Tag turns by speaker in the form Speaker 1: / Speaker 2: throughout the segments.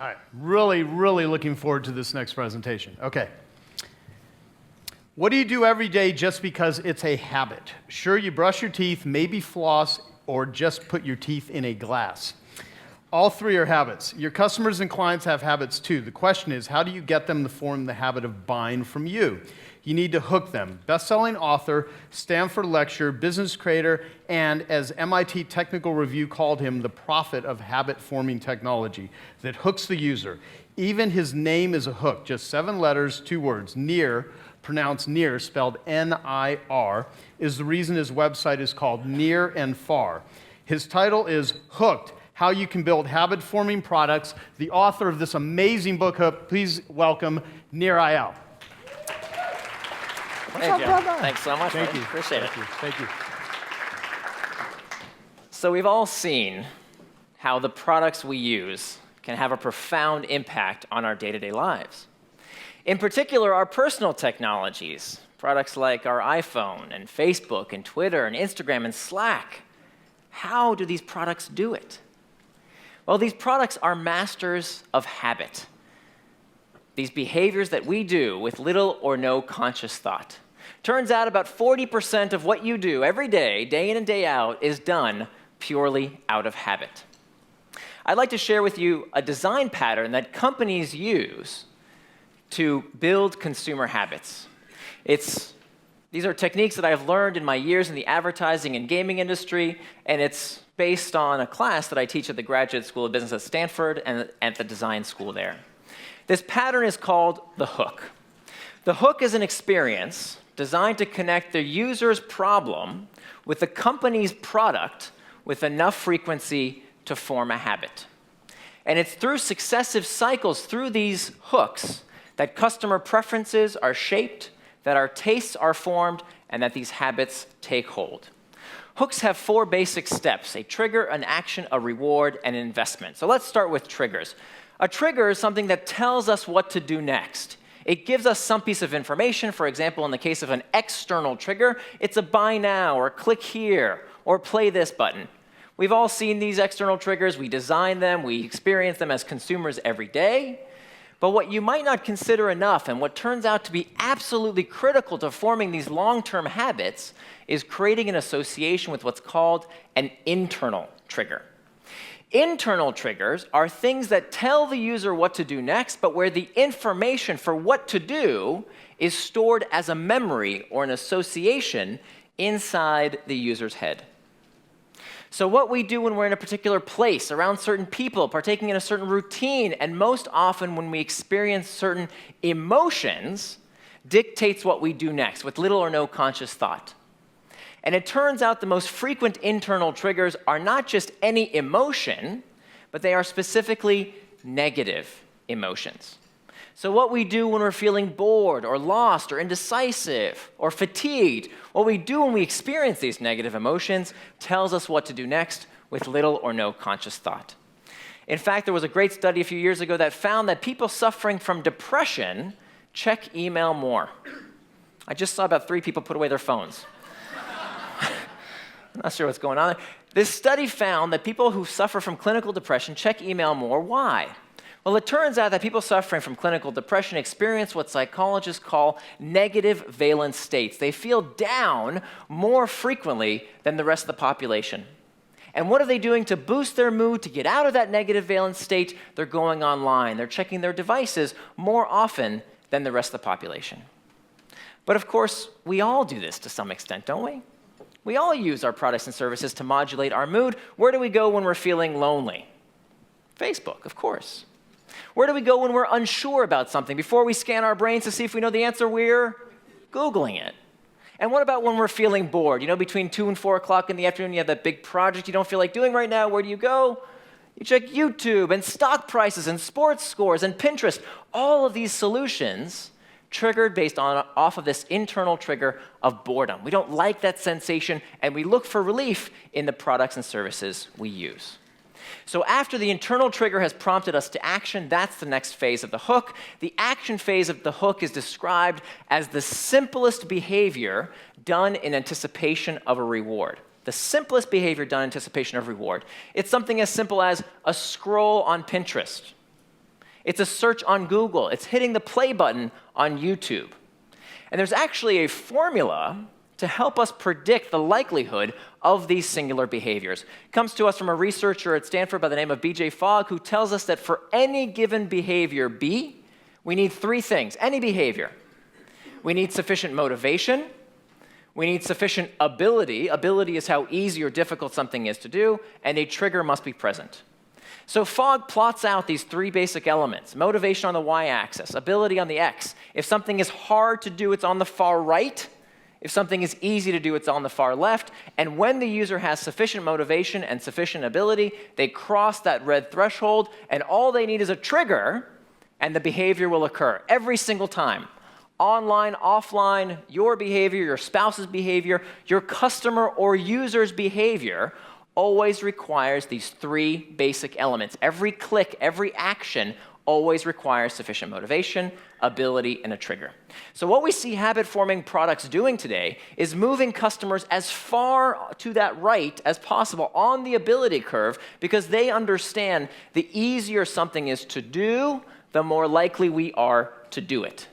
Speaker 1: All right, really, really looking forward to this next presentation. Okay. What do you do every day just because it's a habit? Sure, you brush your teeth, maybe floss, or just put your teeth in a glass. All three are habits. Your customers and clients have habits too. The question is, how do you get them to form the habit of buying from you? You need to hook them. Best-selling author, Stanford lecturer, business creator, and as MIT Technical Review called him, the prophet of habit-forming technology that hooks the user. Even his name is a hook, just 7 letters, 2 words. Nir, pronounced Nir, spelled N-I-R, is the reason his website is called Near and Far. His title is Hooked, How You Can Build Habit-Forming Products. The author of this amazing book, please welcome Nir Eyal.
Speaker 2: Hey, Jim. Thanks so much.
Speaker 1: Thank you.
Speaker 2: Appreciate it.
Speaker 1: Thank you.
Speaker 2: So we've all seen how the products we use can have a profound impact on our day-to-day lives. In particular, our personal technologies, products like our iPhone and Facebook and Twitter and Instagram and Slack. How do these products do it? Well, these products are masters of habit. These behaviors that we do with little or no conscious thought. Turns out about 40% of what you do every day, day in and day out, is done purely out of habit. I'd like to share with you a design pattern that companies use to build consumer habits. These are techniques that I've learned in my years in the advertising and gaming industry, and it's based on a class that I teach at the Graduate School of Business at Stanford and at the design school there. This pattern is called the hook. The hook is an experience designed to connect the user's problem with the company's product with enough frequency to form a habit. And it's through successive cycles, through these hooks, that customer preferences are shaped, that our tastes are formed, and that these habits take hold. Hooks have 4 basic steps: a trigger, an action, a reward, and an investment. So let's start with triggers. A trigger is something that tells us what to do next. It gives us some piece of information. For example, in the case of an external trigger, it's a buy now, or click here, or play this button. We've all seen these external triggers. We design them. We experience them as consumers every day. But what you might not consider enough, and what turns out to be absolutely critical to forming these long-term habits, is creating an association with what's called an internal trigger. Internal triggers are things that tell the user what to do next, but where the information for what to do is stored as a memory or an association inside the user's head. So what we do when we're in a particular place, around certain people, partaking in a certain routine, and most often when we experience certain emotions, dictates what we do next with little or no conscious thought. And it turns out the most frequent internal triggers are not just any emotion, but they are specifically negative emotions. So what we do when we're feeling bored or lost or indecisive or fatigued, what we do when we experience these negative emotions tells us what to do next with little or no conscious thought. In fact, there was a great study a few years ago that found that people suffering from depression check email more. I just saw about 3 people put away their phones. I'm not sure what's going on there. This study found that people who suffer from clinical depression check email more. Why? Well, it turns out that people suffering from clinical depression experience what psychologists call negative valence states. They feel down more frequently than the rest of the population. And what are they doing to boost their mood, to get out of that negative valence state? They're going online. They're checking their devices more often than the rest of the population. But of course, we all do this to some extent, don't we? We all use our products and services to modulate our mood. Where do we go when we're feeling lonely? Facebook, of course. Where do we go when we're unsure about something? Before we scan our brains to see if we know the answer, we're Googling it. And what about when we're feeling bored? You know, between 2 and 4 o'clock in the afternoon, you have that big project you don't feel like doing right now. Where do you go? You check YouTube and stock prices and sports scores and Pinterest. All of these solutions triggered based off of this internal trigger of boredom. We don't like that sensation, and we look for relief in the products and services we use. So after the internal trigger has prompted us to action, that's the next phase of the hook. The action phase of the hook is described as the simplest behavior done in anticipation of a reward. The simplest behavior done in anticipation of reward. It's something as simple as a scroll on Pinterest. It's a search on Google. It's hitting the play button on YouTube. And there's actually a formula to help us predict the likelihood of these singular behaviors. It comes to us from a researcher at Stanford by the name of B.J. Fogg, who tells us that for any given behavior B, we need three things, any behavior. We need sufficient motivation. We need sufficient ability. Ability is how easy or difficult something is to do, and a trigger must be present. So Fogg plots out these three basic elements: motivation on the y-axis, ability on the x. If something is hard to do, it's on the far right. If something is easy to do, it's on the far left. And when the user has sufficient motivation and sufficient ability, they cross that red threshold, and all they need is a trigger, and the behavior will occur every single time. Online, offline, your behavior, your spouse's behavior, your customer or user's behavior always requires these three basic elements. Every click, every action always requires sufficient motivation, ability, and a trigger. So what we see habit-forming products doing today is moving customers as far to that right as possible on the ability curve, because they understand the easier something is to do, the more likely we are to do it.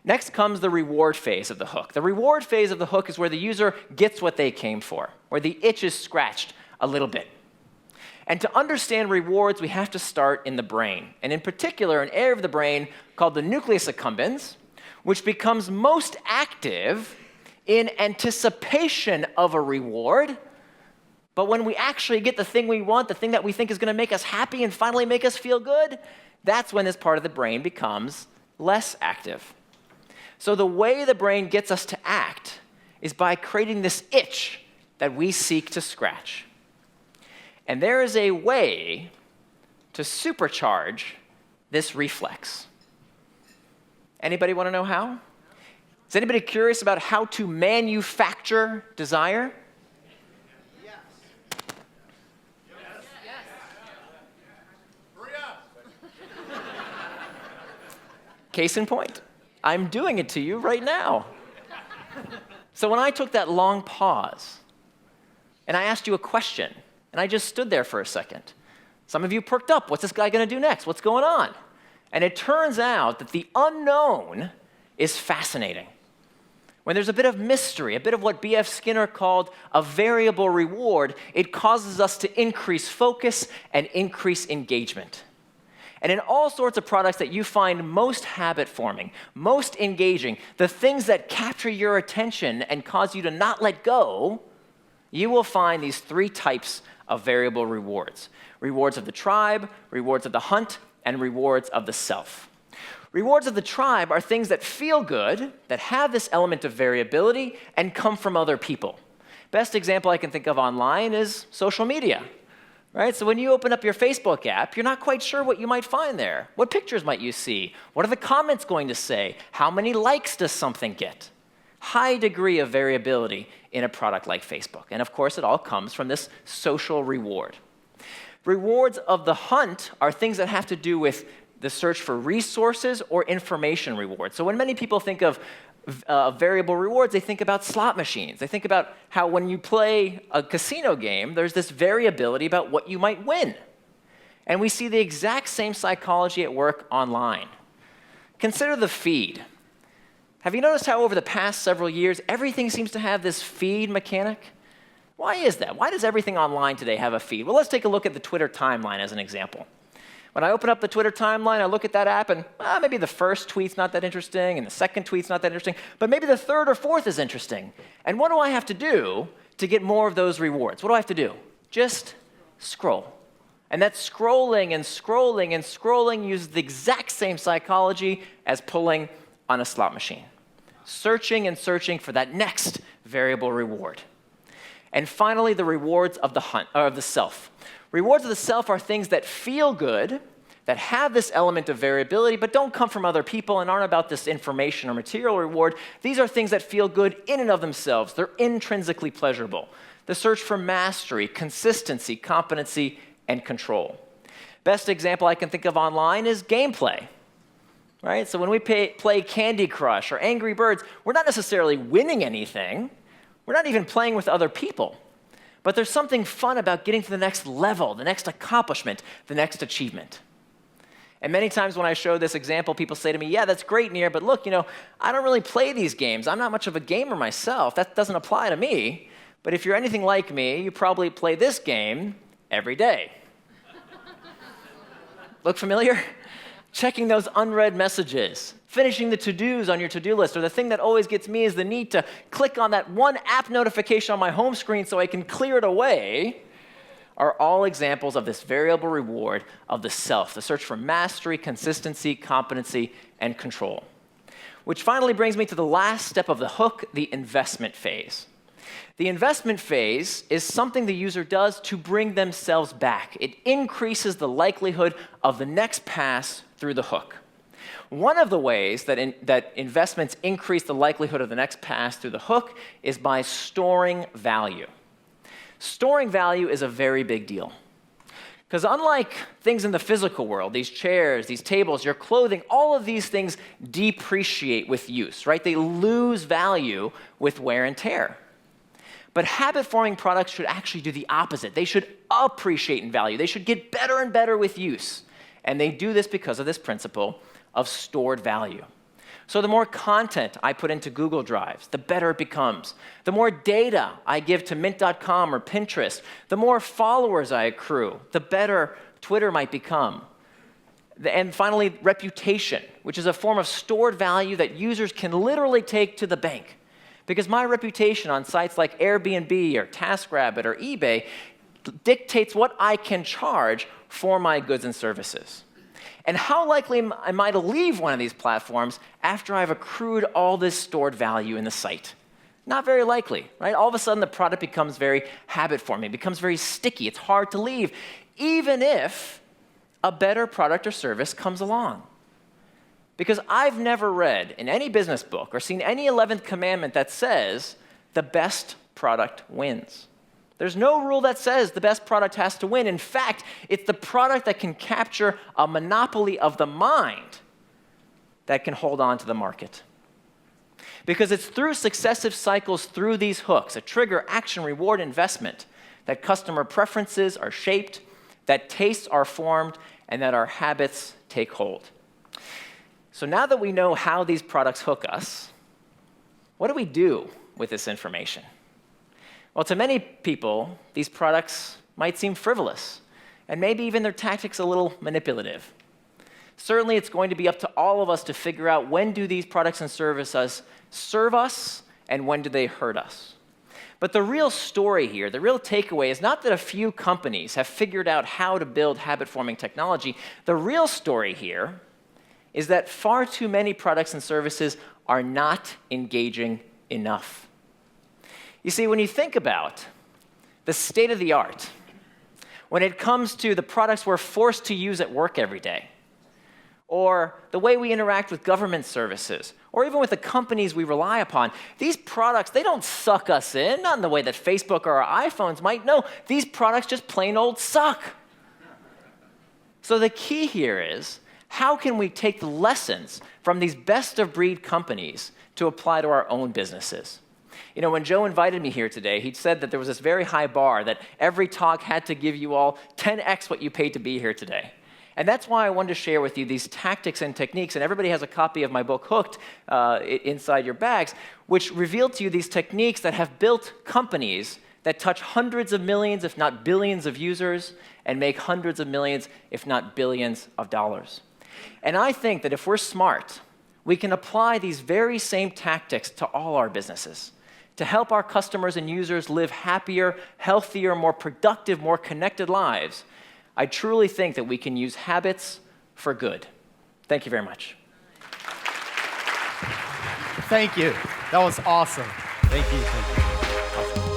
Speaker 2: Next comes the reward phase of the hook. The reward phase of the hook is where the user gets what they came for, where the itch is scratched a little bit. And to understand rewards, we have to start in the brain, and in particular, an area of the brain called the nucleus accumbens, which becomes most active in anticipation of a reward. But when we actually get the thing we want, the thing that we think is going to make us happy and finally make us feel good, that's when this part of the brain becomes less active. So the way the brain gets us to act is by creating this itch that we seek to scratch. And there is a way to supercharge this reflex. Anybody want to know how? Is anybody curious about how to manufacture desire?
Speaker 3: Yes. Yes. Yes. Hurry up.
Speaker 2: Case in point, I'm doing it to you right now. So when I took that long pause and I asked you a question, and I just stood there for a second, some of you perked up. What's this guy going to do next? What's going on? And it turns out that the unknown is fascinating. When there's a bit of mystery, a bit of what B.F. Skinner called a variable reward, it causes us to increase focus and increase engagement. And in all sorts of products that you find most habit-forming, most engaging, the things that capture your attention and cause you to not let go, you will find these three types of variable rewards: rewards of the tribe, rewards of the hunt, and rewards of the self. Rewards of the tribe are things that feel good, that have this element of variability, and come from other people. Best example I can think of online is social media. Right? So when you open up your Facebook app, you're not quite sure what you might find there. What pictures might you see? What are the comments going to say? How many likes does something get? High degree of variability in a product like Facebook. And of course, it all comes from this social reward. Rewards of the hunt are things that have to do with the search for resources or information rewards. So when many people think of variable rewards, they think about slot machines. They think about how when you play a casino game, there's this variability about what you might win. And we see the exact same psychology at work online. Consider the feed. Have you noticed how over the past several years, everything seems to have this feed mechanic? Why is that? Why does everything online today have a feed? Well, let's take a look at the Twitter timeline as an example. When I open up the Twitter timeline, I look at that app, and maybe the first tweet's not that interesting, and the second tweet's not that interesting, but maybe the third or fourth is interesting. And what do I have to do to get more of those rewards? What do I have to do? Just scroll. And that scrolling and scrolling and scrolling uses the exact same psychology as pulling on a slot machine. Searching and searching for that next variable reward. And finally, the rewards of the hunt, or of the self. Rewards of the self are things that feel good, that have this element of variability, but don't come from other people and aren't about this information or material reward. These are things that feel good in and of themselves. They're intrinsically pleasurable. The search for mastery, consistency, competency, and control. Best example I can think of online is gameplay. Right? So when we play Candy Crush or Angry Birds, we're not necessarily winning anything. We're not even playing with other people. But there's something fun about getting to the next level, the next accomplishment, the next achievement. And many times when I show this example, people say to me, yeah, that's great, Nir, but look, I don't really play these games. I'm not much of a gamer myself. That doesn't apply to me. But if you're anything like me, you probably play this game every day. Look familiar? Checking those unread messages, finishing the to-dos on your to-do list, or the thing that always gets me is the need to click on that one app notification on my home screen so I can clear it away, are all examples of this variable reward of the self, the search for mastery, consistency, competency, and control. Which finally brings me to the last step of the hook, the investment phase. The investment phase is something the user does to bring themselves back. It increases the likelihood of the next pass through the hook. One of the ways that investments increase the likelihood of the next pass through the hook is by storing value. Storing value is a very big deal. Because unlike things in the physical world, these chairs, these tables, your clothing, all of these things depreciate with use, right? They lose value with wear and tear. But habit-forming products should actually do the opposite. They should appreciate in value. They should get better and better with use. And they do this because of this principle of stored value. So the more content I put into Google Drives, the better it becomes. The more data I give to Mint.com or Pinterest, the more followers I accrue, the better Twitter might become. And finally, reputation, which is a form of stored value that users can literally take to the bank. Because my reputation on sites like Airbnb or TaskRabbit or eBay dictates what I can charge for my goods and services. And how likely am I to leave one of these platforms after I've accrued all this stored value in the site? Not very likely, right? All of a sudden, the product becomes very habit-forming, becomes very sticky. It's hard to leave, even if a better product or service comes along. Because I've never read in any business book or seen any 11th commandment that says the best product wins. There's no rule that says the best product has to win. In fact, it's the product that can capture a monopoly of the mind that can hold on to the market. Because it's through successive cycles through these hooks, a trigger, action, reward, investment, that customer preferences are shaped, that tastes are formed, and that our habits take hold. So now that we know how these products hook us, what do we do with this information? Well, to many people, these products might seem frivolous, and maybe even their tactics a little manipulative. Certainly, it's going to be up to all of us to figure out when do these products and services serve us, and when do they hurt us. But the real story here, the real takeaway is not that a few companies have figured out how to build habit-forming technology. The real story here is that far too many products and services are not engaging enough. You see, when you think about the state of the art, when it comes to the products we're forced to use at work every day, or the way we interact with government services, or even with the companies we rely upon, these products, they don't suck us in, not in the way that Facebook or our iPhones might. No, these products just plain old suck. So the key here is, how can we take the lessons from these best-of-breed companies to apply to our own businesses? You know, when Joe invited me here today, he said that there was this very high bar that every talk had to give you all 10x what you paid to be here today. And that's why I wanted to share with you these tactics and techniques, and everybody has a copy of my book, Hooked, inside your bags, which reveal to you these techniques that have built companies that touch hundreds of millions, if not billions of users, and make hundreds of millions, if not billions of dollars. And I think that if we're smart, we can apply these very same tactics to all our businesses to help our customers and users live happier, healthier, more productive, more connected lives. I truly think that we can use habits for good. Thank you very much.
Speaker 1: Thank you. That was awesome. Thank you. Thank you. Awesome.